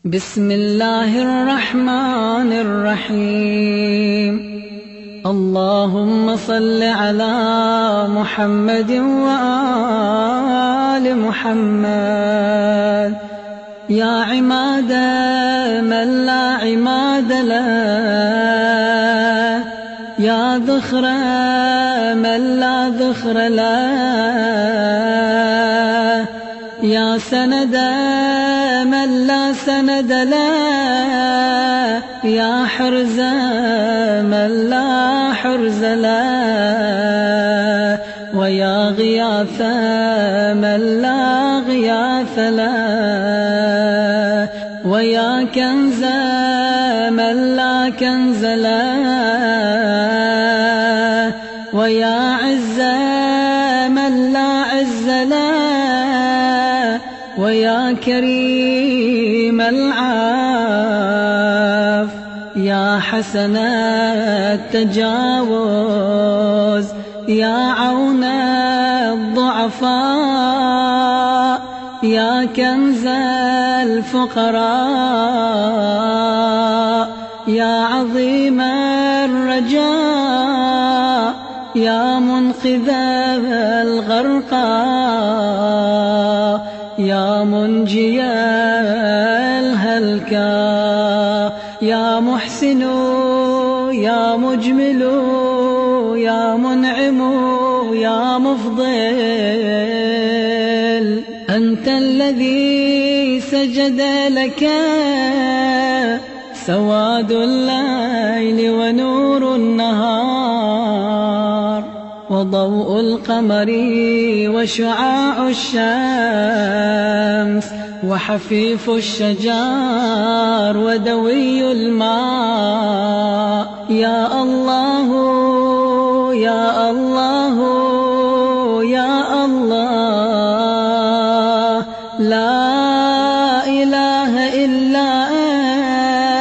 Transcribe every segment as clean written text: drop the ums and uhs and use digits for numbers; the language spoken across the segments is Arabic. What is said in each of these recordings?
بسم الله الرحمن الرحيم. اللهم صل على محمد وآل محمد. يا عماد من لا عماد له، يا ذخر من لا ذخر له، يا سند من لا سند له، يا حرز من لا حرز له، ويا غياث من لا غياث له، ويا كنز من لا كنز له، ويا عز من لا عز له، ويا كريم العاف، يا حسن التجاوز، يا عون الضعفاء، يا كنز الفقراء، يا عظيم الرجاء، يا منقذ الغرقى، يا منجي الهلكى، يا محسن يا مجمل يا منعم يا مفضل. أنت الذي سجد لك سواد الليل ونور النهار، وضوء القمر وشعاع الشمس، وحفيف الشجار ودوي الماء. يا الله يا الله يا الله، لا إله إلا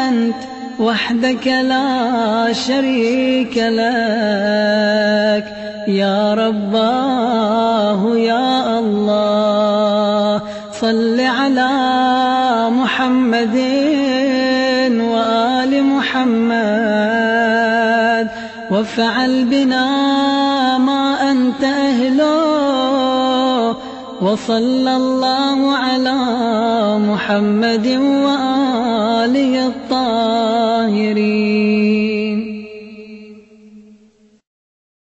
أنت وحدك لا شريك لك. يا رباه يا الله، صل على محمد وآل محمد، وافعل بنا ما أنت أهله. وصلى الله على محمد وآله الطاهرين.